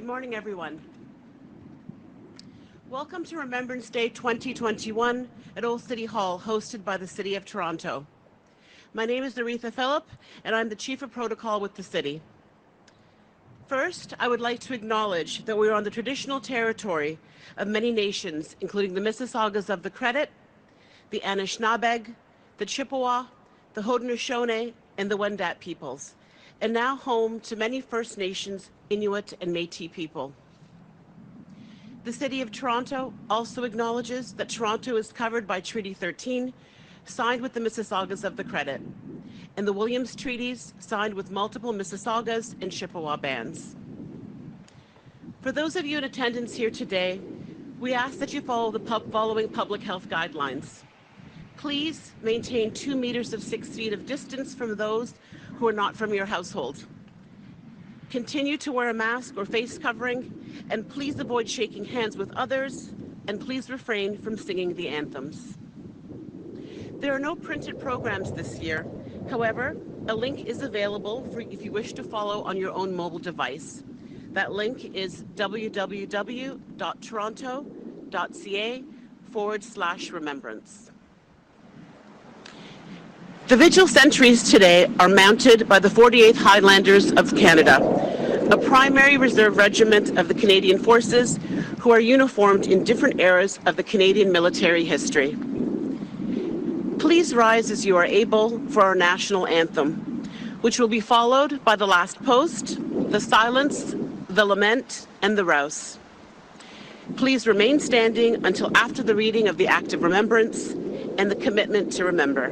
Good morning, everyone. Welcome to Remembrance Day 2021 at Old City Hall, hosted by the City of Toronto. My name is Wreath, and I'm the Chief of Protocol with the City. First, I would like to acknowledge that we are on the traditional territory of many nations, including the Mississaugas of the Credit, the Anishinaabe, the Chippewa, the Haudenosaunee, and the Wendat peoples, and now home to many First Nations, Inuit, and Métis people. The City of Toronto also acknowledges that Toronto is covered by Treaty 13, signed with the Mississaugas of the Credit, and the Williams Treaties, signed with multiple Mississaugas and Chippewa bands. For those of you in attendance here today, we ask that you follow the following public health guidelines. Please maintain 2 meters of 6 feet of distance from those who are not from your household. Continue to wear a mask or face covering, and please avoid shaking hands with others, and please refrain from singing the anthems. There are no printed programs this year. However, a link is available for if you wish to follow on your own mobile device. That link is www.toronto.ca/remembrance. The vigil sentries today are mounted by the 48th Highlanders of Canada, a primary reserve regiment of the Canadian Forces who are uniformed in different eras of the Canadian military history. Please rise as you are able for our national anthem, which will be followed by the last post, the silence, the lament, and the rouse. Please remain standing until after the reading of the Act of Remembrance and the commitment to remember.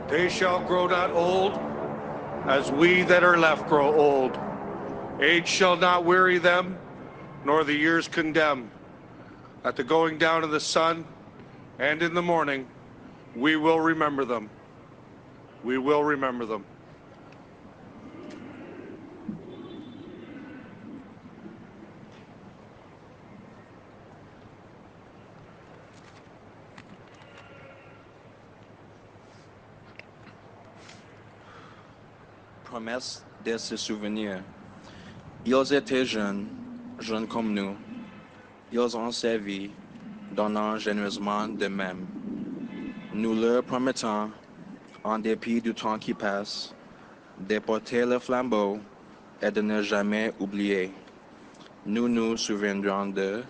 They shall grow not old, as we that are left grow old. Age shall not weary them, nor the years condemn. At the going down of the sun and in the morning, we will remember them. We will remember them. Promesse de se souvenir. Ils étaient jeunes, jeunes comme nous. Ils ont servi, donnant généreusement d'eux-mêmes. Nous leur promettons, en dépit du temps qui passe, de porter le flambeau et de ne jamais oublier. Nous nous souviendrons d'eux.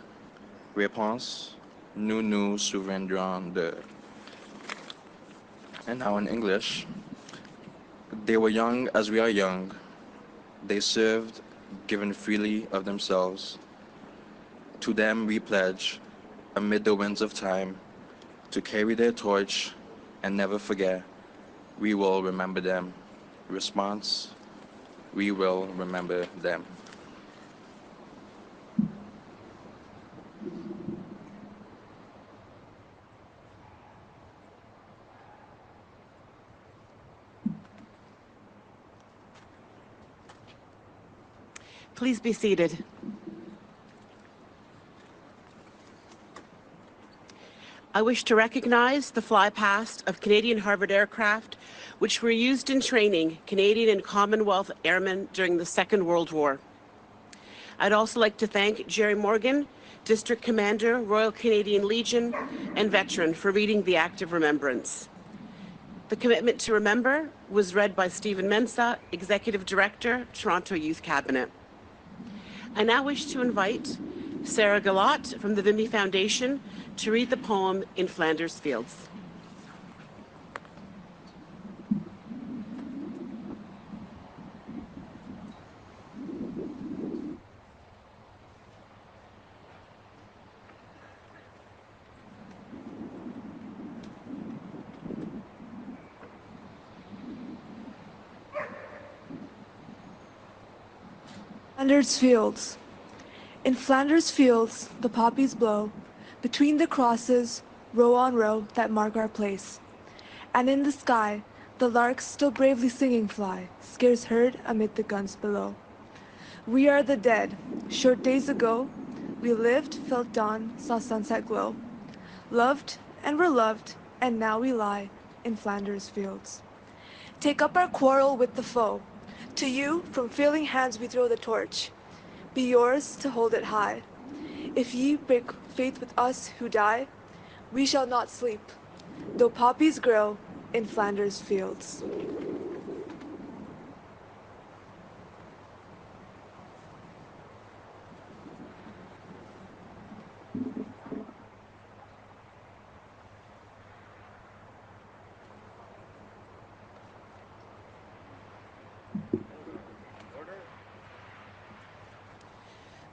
Réponse, nous nous souviendrons d'eux. And now in English. They were young as we are young. They served, given freely of themselves. To them we pledge, amid the winds of time, to carry their torch and never forget. We will remember them. Response, we will remember them. Please be seated. I wish to recognize the fly past of Canadian Harvard aircraft, which were used in training Canadian and Commonwealth airmen during the Second World War. I'd also like to thank Jerry Morgan, District Commander, Royal Canadian Legion, and veteran for reading the Act of Remembrance. The commitment to remember was read by Stephen Mensah, Executive Director, Toronto Youth Cabinet. I now wish to invite Sarah Galot from the Vimy Foundation to read the poem In Flanders Fields. Flanders Fields. In Flanders fields the poppies blow, between the crosses, row on row, that mark our place. And in the sky, the larks still bravely singing fly, scarce heard amid the guns below. We are the dead. Short days ago, we lived, felt dawn, saw sunset glow. Loved and were loved, and now we lie in Flanders fields. Take up our quarrel with the foe. To you, from failing hands we throw the torch. Be yours to hold it high. If ye break faith with us who die, we shall not sleep, though poppies grow in Flanders fields.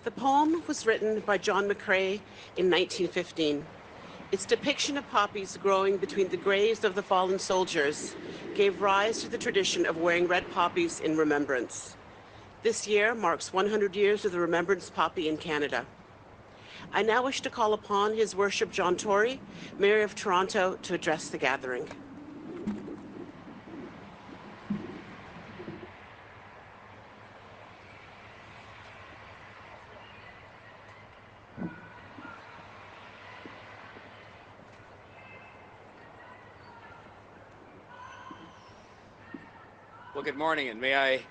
The poem was written by John McCrae in 1915. Its depiction of poppies growing between the graves of the fallen soldiers gave rise to the tradition of wearing red poppies in remembrance. This year marks 100 years of the Remembrance poppy in Canada. I now wish to call upon His Worship John Tory, Mayor of Toronto, to address the gathering. Well, good morning, and may I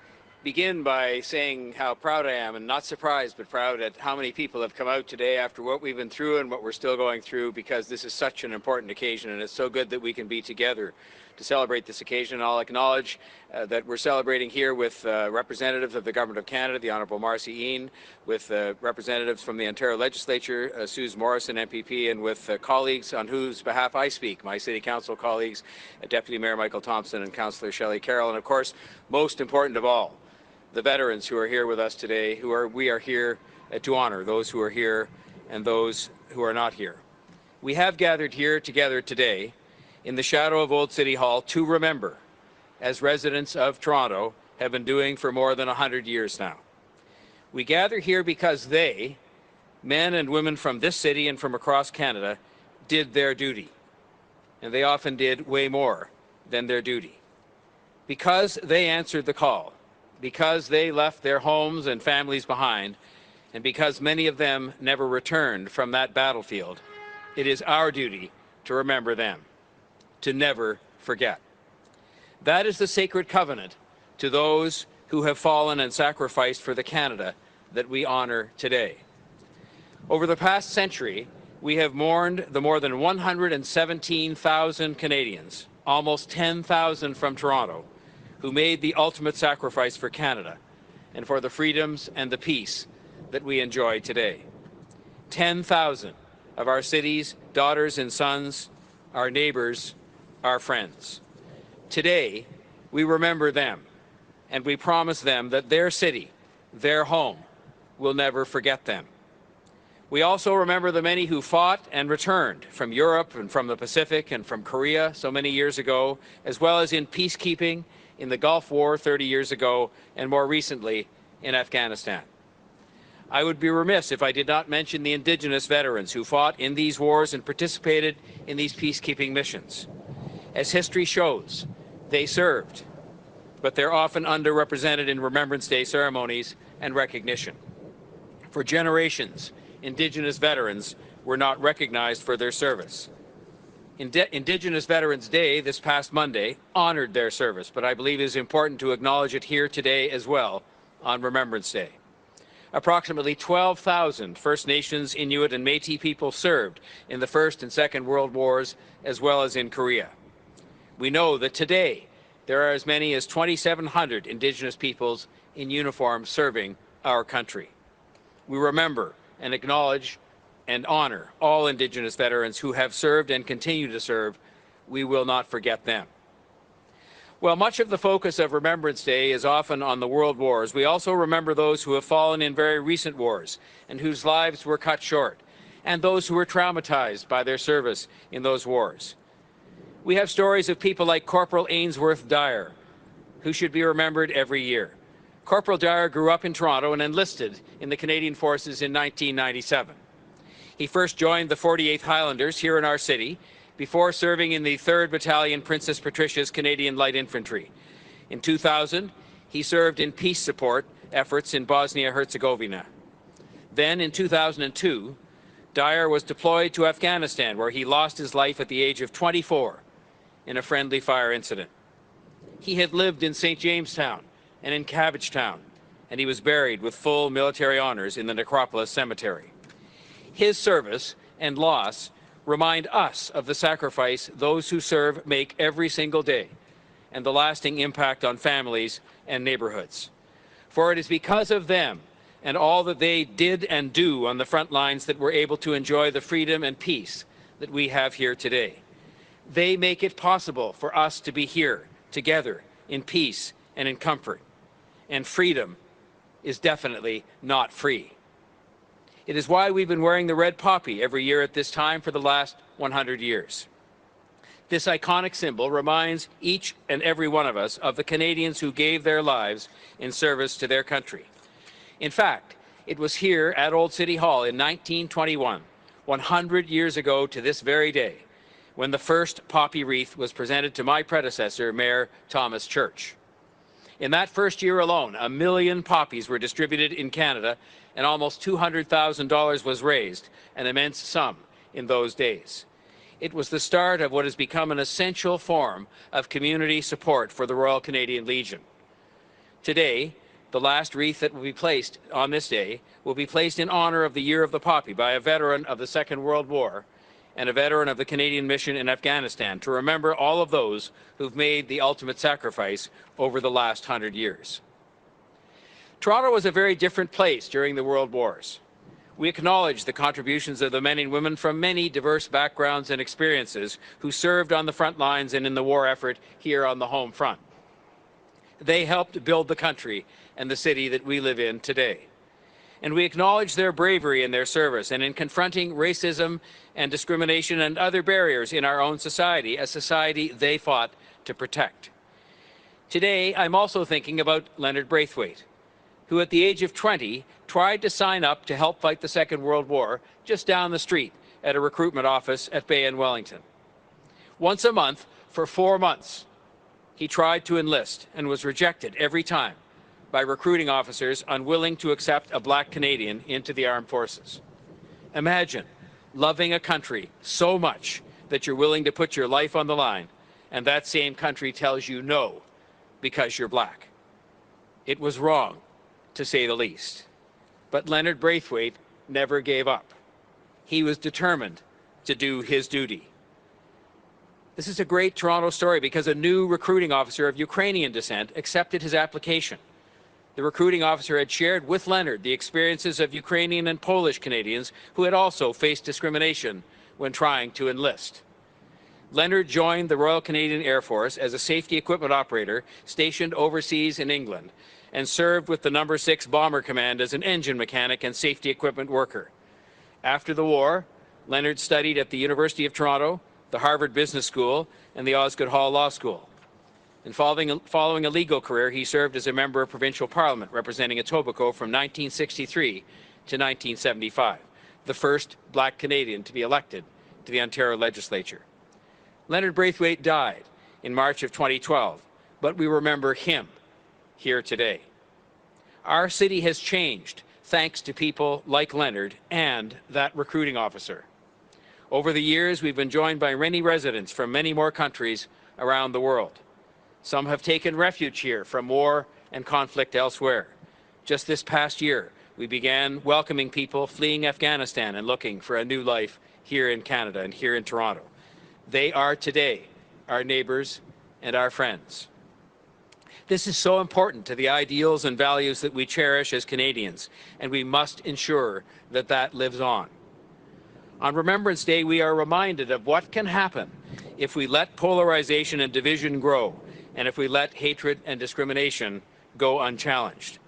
begin by saying how proud I am, and not surprised, but proud at how many people have come out today after what we've been through and what we're still going through, because this is such an important occasion, and it's so good that we can be together to celebrate this occasion. I'll acknowledge that we're celebrating here with representatives of the Government of Canada, the Honourable Marcy Eane, with representatives from the Ontario Legislature, Suze Morrison, MPP, and with colleagues on whose behalf I speak, my City Council colleagues, Deputy Mayor Michael Thompson and Councillor Shelley Carroll, and of course, most important of all, the veterans who are here with us today, we are here to honour, those who are here and those who are not here. We have gathered here together today in the shadow of Old City Hall to remember, as residents of Toronto have been doing for more than 100 years now. We gather here because they, men and women from this city and from across Canada, did their duty. And they often did way more than their duty. Because they answered the call, because they left their homes and families behind, and because many of them never returned from that battlefield, it is our duty to remember them, to never forget. That is the sacred covenant to those who have fallen and sacrificed for the Canada that we honor today. Over the past century, we have mourned the more than 117,000 Canadians, almost 10,000 from Toronto, who made the ultimate sacrifice for Canada and for the freedoms and the peace that we enjoy today. 10,000 of our city's daughters and sons, our neighbors, our friends. Today, we remember them, and we promise them that their city, their home, will never forget them. We also remember the many who fought and returned from Europe and from the Pacific and from Korea so many years ago, as well as in peacekeeping in the Gulf War 30 years ago, and more recently in Afghanistan. I would be remiss if I did not mention the Indigenous veterans who fought in these wars and participated in these peacekeeping missions. As history shows, they served, but they're often underrepresented in Remembrance Day ceremonies and recognition. For generations, Indigenous veterans were not recognized for their service. Indigenous Veterans Day this past Monday honored their service, but I believe it is important to acknowledge it here today as well on Remembrance Day. Approximately 12,000 First Nations, Inuit, and Métis people served in the First and Second World Wars, as well as in Korea. We know that today there are as many as 2,700 Indigenous peoples in uniform serving our country. We remember and acknowledge and honor all Indigenous veterans who have served and continue to serve. We will not forget them. While much of the focus of Remembrance Day is often on the world wars, we also remember those who have fallen in very recent wars and whose lives were cut short, and those who were traumatized by their service in those wars. We have stories of people like Corporal Ainsworth Dyer, who should be remembered every year. Corporal Dyer grew up in Toronto and enlisted in the Canadian Forces in 1997. He first joined the 48th Highlanders here in our city before serving in the 3rd Battalion Princess Patricia's Canadian Light Infantry. In 2000, he served in peace support efforts in Bosnia-Herzegovina. Then in 2002, Dyer was deployed to Afghanistan, where he lost his life at the age of 24 in a friendly fire incident. He had lived in St. Jamestown and in Cabbagetown, and he was buried with full military honors in the Necropolis Cemetery. His service and loss remind us of the sacrifice those who serve make every single day and the lasting impact on families and neighborhoods. For it is because of them and all that they did and do on the front lines that we're able to enjoy the freedom and peace that we have here today. They make it possible for us to be here together in peace and in comfort. And freedom is definitely not free. It is why we've been wearing the red poppy every year at this time for the last 100 years. This iconic symbol reminds each and every one of us of the Canadians who gave their lives in service to their country. In fact, it was here at Old City Hall in 1921, 100 years ago to this very day, when the first poppy wreath was presented to my predecessor, Mayor Thomas Church. In that first year alone, 1 million poppies were distributed in Canada, and almost $200,000 was raised, an immense sum in those days. It was the start of what has become an essential form of community support for the Royal Canadian Legion. Today, the last wreath that will be placed on this day will be placed in honor of the Year of the Poppy by a veteran of the Second World War and a veteran of the Canadian mission in Afghanistan, to remember all of those who've made the ultimate sacrifice over the last 100 years. Toronto was a very different place during the World Wars. We acknowledge the contributions of the men and women from many diverse backgrounds and experiences who served on the front lines and in the war effort here on the home front. They helped build the country and the city that we live in today. And we acknowledge their bravery in their service and in confronting racism and discrimination and other barriers in our own society, a society they fought to protect. Today, I'm also thinking about Leonard Braithwaite, who at the age of 20 tried to sign up to help fight the Second World War just down the street at a recruitment office at Bay in Wellington. Once a month for 4 months, he tried to enlist and was rejected every time by recruiting officers unwilling to accept a black Canadian into the armed forces. Imagine loving a country so much that you're willing to put your life on the line, and that same country tells you no because you're black. It was wrong, to say the least. But Leonard Braithwaite never gave up. He was determined to do his duty. This is a great Toronto story because a new recruiting officer of Ukrainian descent accepted his application. The recruiting officer had shared with Leonard the experiences of Ukrainian and Polish Canadians who had also faced discrimination when trying to enlist. Leonard joined the Royal Canadian Air Force as a safety equipment operator stationed overseas in England and served with the No. 6 Bomber Command as an engine mechanic and safety equipment worker. After the war, Leonard studied at the University of Toronto, the Harvard Business School, and the Osgoode Hall Law School. And following a legal career, he served as a member of provincial parliament representing Etobicoke from 1963 to 1975, the first black Canadian to be elected to the Ontario legislature. Leonard Braithwaite died in March of 2012, but we remember him here today. Our city has changed thanks to people like Leonard and that recruiting officer. Over the years, we've been joined by many residents from many more countries around the world. Some have taken refuge here from war and conflict elsewhere. Just this past year, we began welcoming people fleeing Afghanistan and looking for a new life here in Canada and here in Toronto. They are today our neighbors and our friends. This is so important to the ideals and values that we cherish as Canadians, and we must ensure that that lives on. On Remembrance Day, we are reminded of what can happen if we let polarization and division grow, and if we let hatred and discrimination go unchallenged.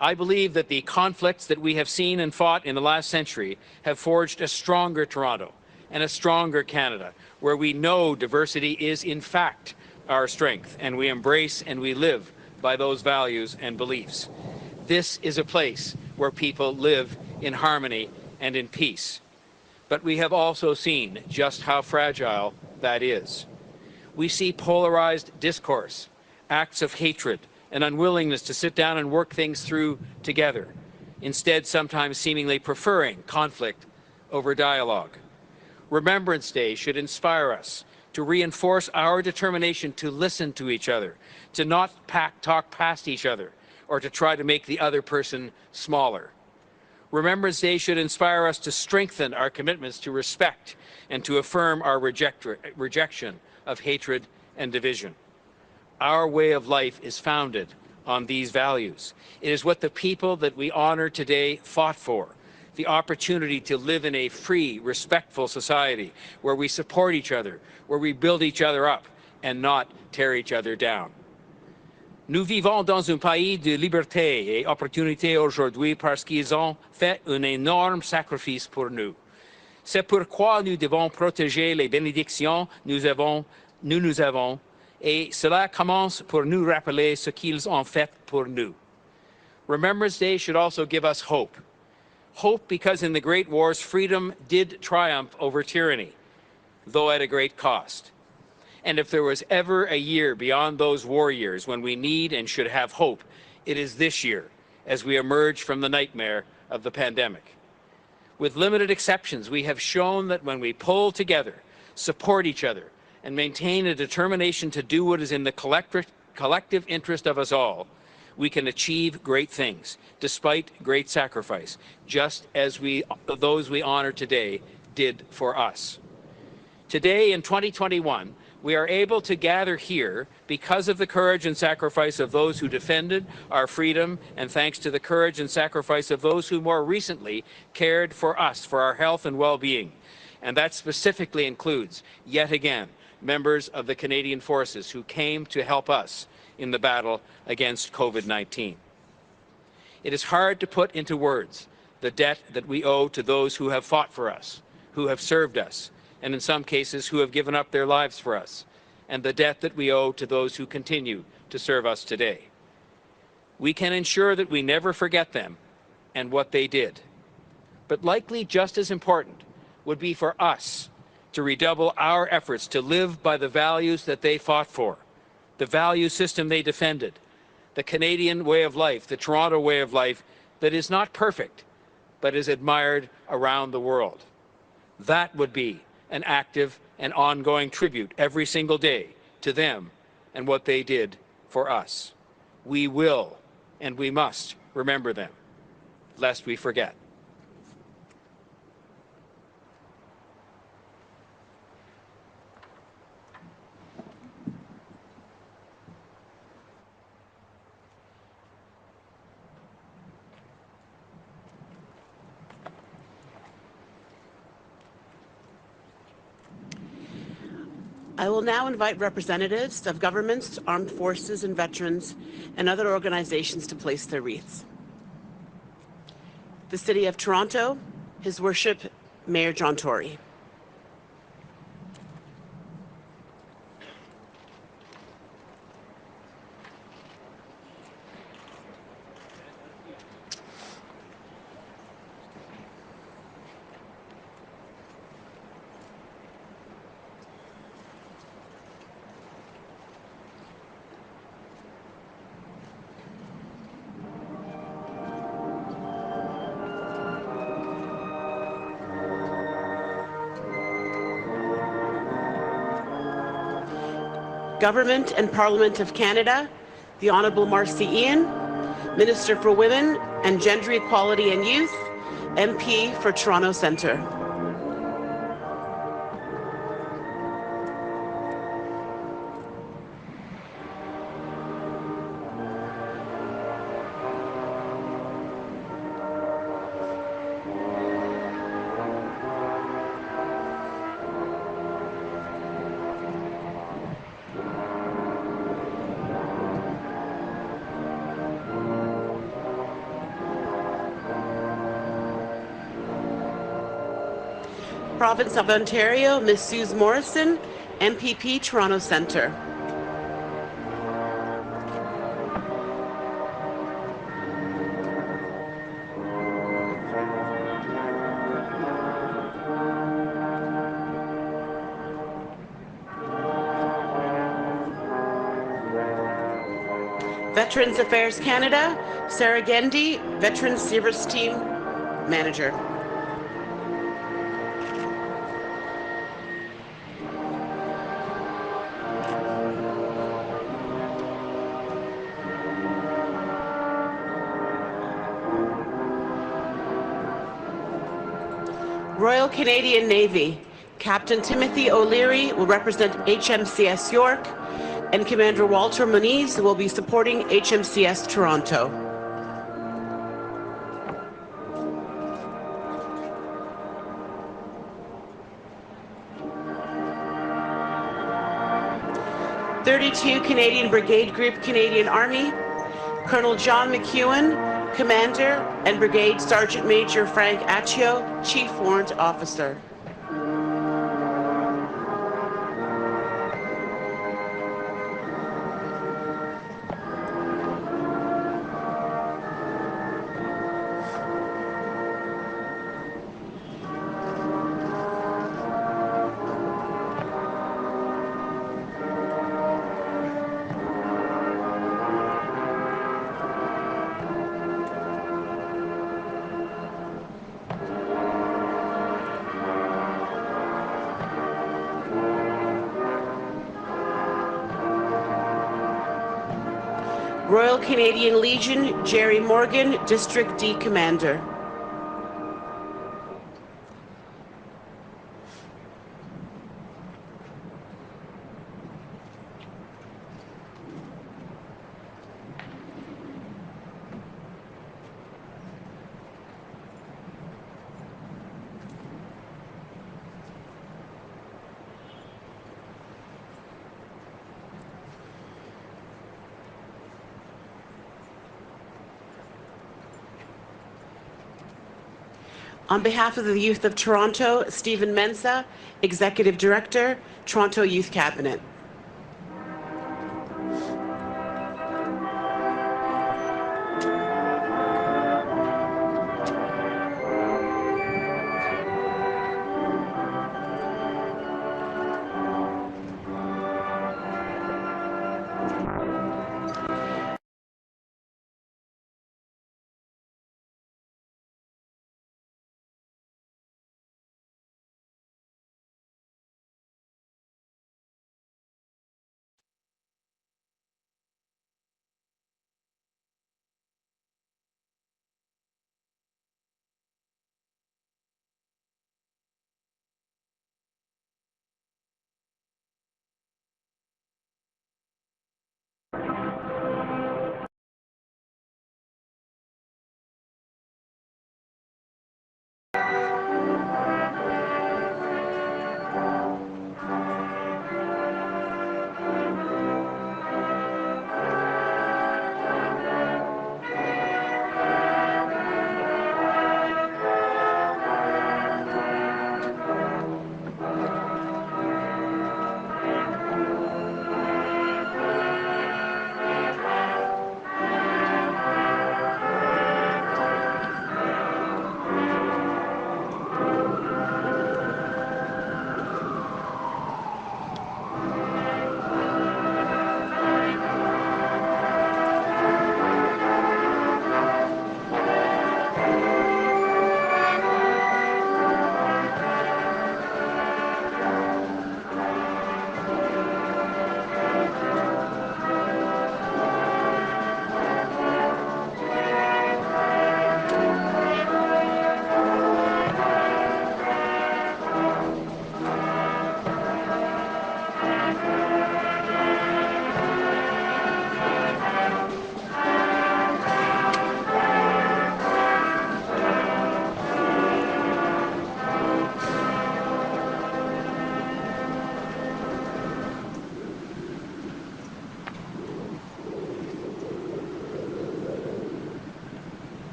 I believe that the conflicts that we have seen and fought in the last century have forged a stronger Toronto and a stronger Canada, where we know diversity is in fact our strength, and we embrace and we live by those values and beliefs. This is a place where people live in harmony and in peace. But we have also seen just how fragile that is. We see polarized discourse, acts of hatred, and unwillingness to sit down and work things through together, instead sometimes seemingly preferring conflict over dialogue. Remembrance Day should inspire us to reinforce our determination to listen to each other, to not talk past each other, or to try to make the other person smaller. Remembrance Day should inspire us to strengthen our commitments to respect and to affirm our rejection of hatred and division. Our way of life is founded on these values. It is what the people that we honor today fought for: the opportunity to live in a free, respectful society where we support each other, where we build each other up and not tear each other down. Nous vivons dans un pays de liberté et opportunité aujourd'hui parce qu'ils ont fait un énorme sacrifice pour nous. C'est pourquoi nous devons protéger les bénédictions nous avons, et cela commence pour nous rappeler ce qu'ils ont fait pour nous. Remembrance Day should also give us hope. Hope because in the Great Wars, freedom did triumph over tyranny, though at a great cost. And if there was ever a year beyond those war years when we need and should have hope, it is this year, as we emerge from the nightmare of the pandemic. With limited exceptions, we have shown that when we pull together, support each other, and maintain a determination to do what is in the collective interest of us all, we can achieve great things, despite great sacrifice, just as those we honor today did for us. Today, in 2021, we are able to gather here because of the courage and sacrifice of those who defended our freedom, and thanks to the courage and sacrifice of those who more recently cared for us, for our health and well-being. And that specifically includes, yet again, members of the Canadian Forces who came to help us in the battle against COVID-19. It is hard to put into words the debt that we owe to those who have fought for us, who have served us, and in some cases who have given up their lives for us, and the debt that we owe to those who continue to serve us today. We can ensure that we never forget them and what they did. But likely just as important would be for us to redouble our efforts to live by the values that they fought for, the value system they defended, the Canadian way of life, the Toronto way of life that is not perfect, but is admired around the world. That would be an active and ongoing tribute every single day to them and what they did for us. We will and we must remember them, lest we forget. I will now invite representatives of governments, armed forces and veterans, and other organizations to place their wreaths. The City of Toronto, His Worship, Mayor John Tory. Government and Parliament of Canada, the Honourable Marcy Ian, Minister for Women and Gender Equality and Youth, MP for Toronto Centre. Province of Ontario, Ms. Suze Morrison, MPP, Toronto Centre. Veterans Affairs Canada, Sarah Gendy, Veterans Service Team Manager. Royal Canadian Navy, Captain Timothy O'Leary will represent HMCS York, and Commander Walter Moniz will be supporting HMCS Toronto. (32 Canadian Brigade Group, Canadian Army), Colonel John McEwen, Commander, and Brigade Sergeant Major Frank Accio, Chief Warrant Officer. Royal Canadian Legion, Jerry Morgan, District D Commander. On behalf of the Youth of Toronto, Stephen Mensah, Executive Director, Toronto Youth Cabinet.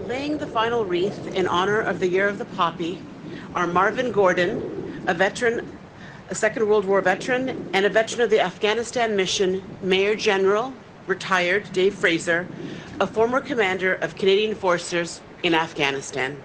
Laying the final wreath in honor of the Year of the Poppy are Marvin Gordon, a veteran, a Second World War veteran, and a veteran of the Afghanistan mission, Major General, retired Dave Fraser, a former commander of Canadian forces in Afghanistan.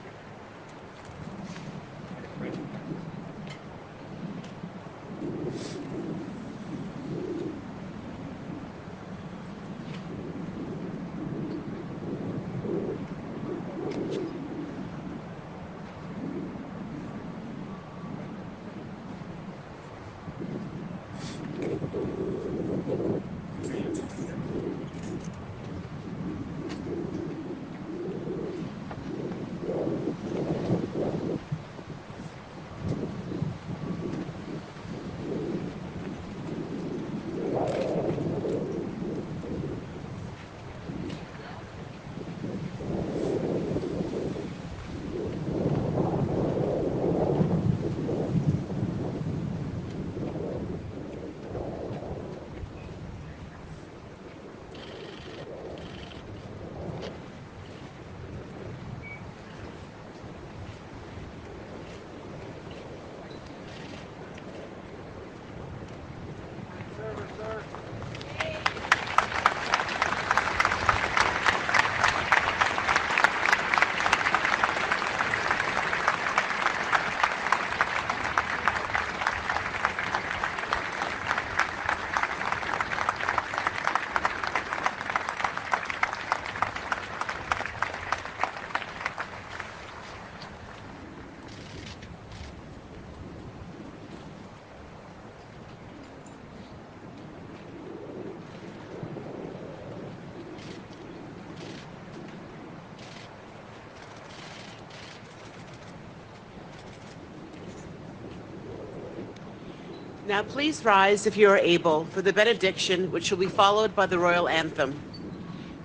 Now please rise if you are able for the benediction, which will be followed by the royal anthem.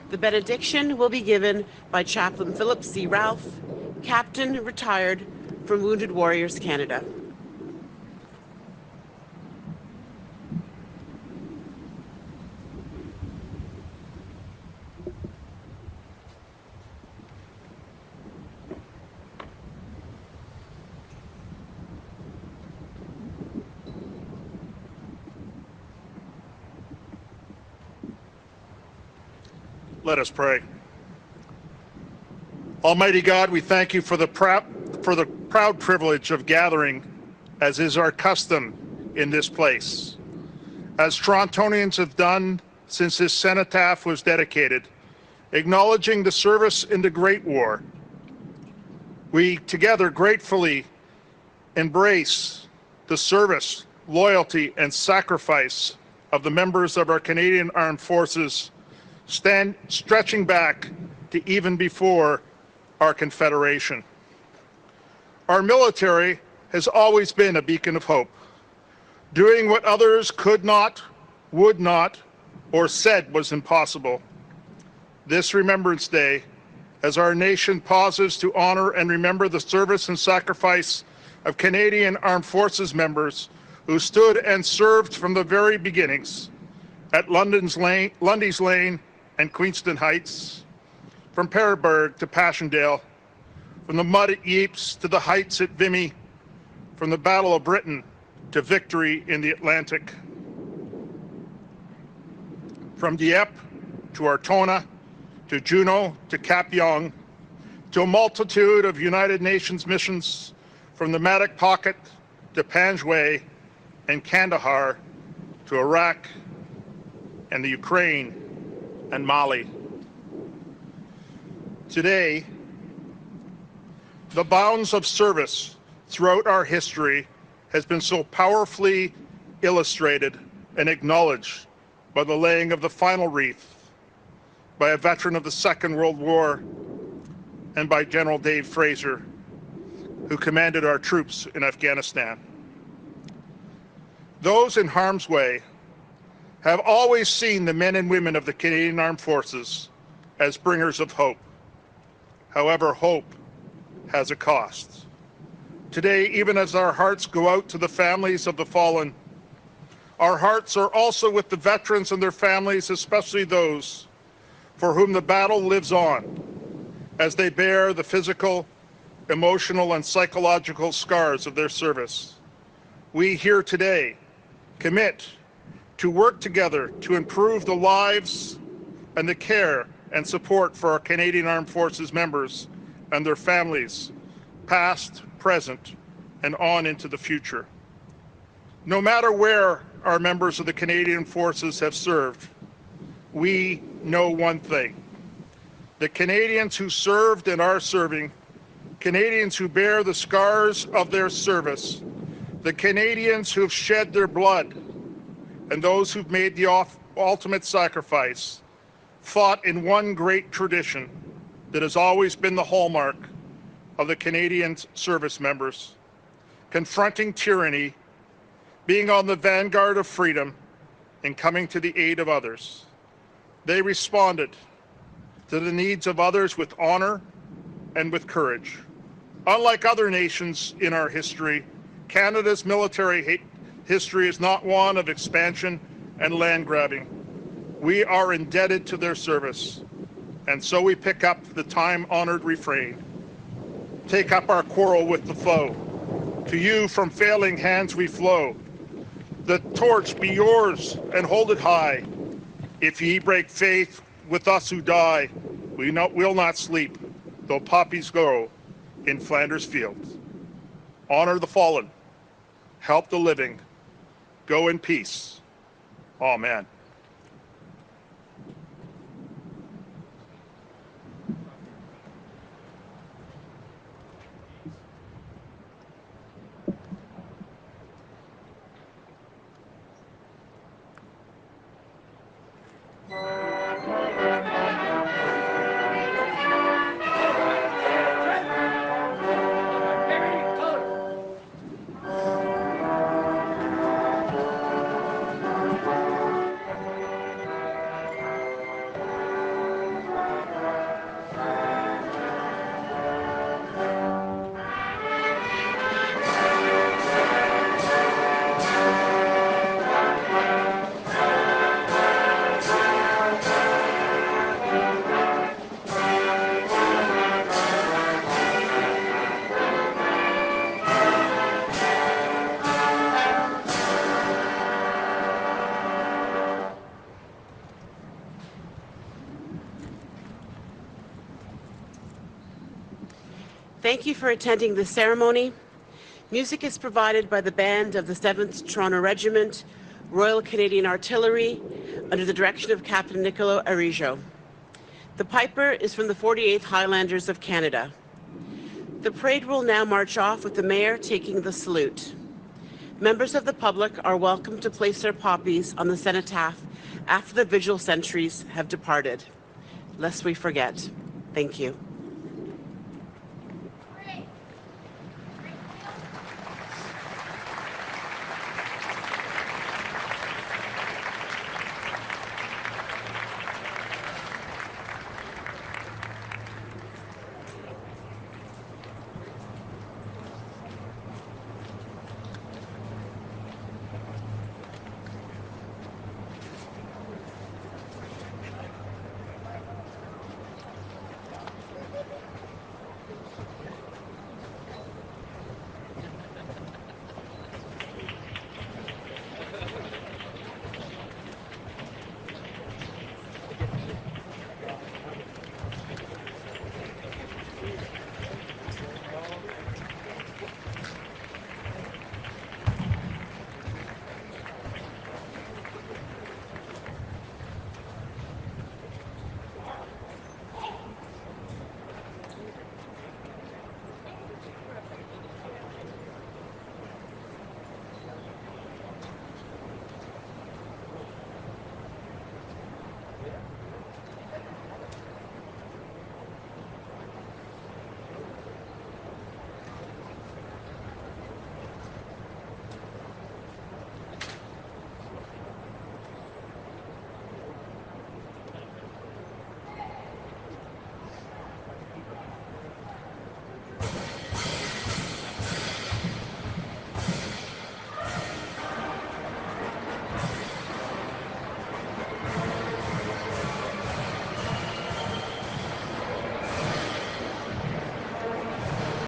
The benediction will be given by Chaplain Philip C. Ralph, Captain retired from Wounded Warriors Canada. Let us pray. Almighty God, we thank you for the proud privilege of gathering, as is our custom in this place. As Torontonians have done since this cenotaph was dedicated, acknowledging the service in the Great War, we together gratefully embrace the service, loyalty, and sacrifice of the members of our Canadian Armed Forces, stretching back to even before our Confederation. Our military has always been a beacon of hope, doing what others could not, would not, or said was impossible. This Remembrance Day, as our nation pauses to honor and remember the service and sacrifice of Canadian Armed Forces members who stood and served from the very beginnings at Lundy's Lane and Queenston Heights, from Periburg to Passchendaele, from the mud at Ypres to the heights at Vimy, from the Battle of Britain to victory in the Atlantic, from Dieppe to Ortona, to Juno, to Kapyong, to a multitude of United Nations missions, from the Madak Pocket to Panjwai and Kandahar, to Iraq and the Ukraine and Mali. Today, the bounds of service throughout our history has been so powerfully illustrated and acknowledged by the laying of the final wreath by a veteran of the Second World War and by General Dave Fraser, who commanded our troops in Afghanistan. Those in harm's way have always seen the men and women of the Canadian Armed Forces as bringers of hope. However, hope has a cost. Today, even as our hearts go out to the families of the fallen, our hearts are also with the veterans and their families, especially those for whom the battle lives on, as they bear the physical, emotional, and psychological scars of their service. We here today commit to work together to improve the lives and the care and support for our Canadian Armed Forces members and their families, past, present, and on into the future. No matter where our members of the Canadian Forces have served, we know one thing. The Canadians who served and are serving, Canadians who bear the scars of their service, the Canadians who've shed their blood, and those who've made the ultimate sacrifice, fought in one great tradition that has always been the hallmark of the Canadian service members: confronting tyranny, being on the vanguard of freedom, and coming to the aid of others. They responded to the needs of others with honor and with courage. Unlike other nations in our history, Canada's military history is not one of expansion and land grabbing. We are indebted to their service, and so we pick up the time-honored refrain: take up our quarrel with the foe. To you from failing hands we flow. The torch be yours and hold it high. If ye break faith with us who die, we will not sleep, though poppies grow in Flanders fields. Honor the fallen, help the living, go in peace. Amen. Thank you for attending this ceremony. Music is provided by the band of the 7th Toronto Regiment, Royal Canadian Artillery, under the direction of Captain Niccolo Arijo. The piper is from the 48th Highlanders of Canada. The parade will now march off with the Mayor taking the salute. Members of the public are welcome to place their poppies on the cenotaph after the vigil sentries have departed. Lest we forget. Thank you.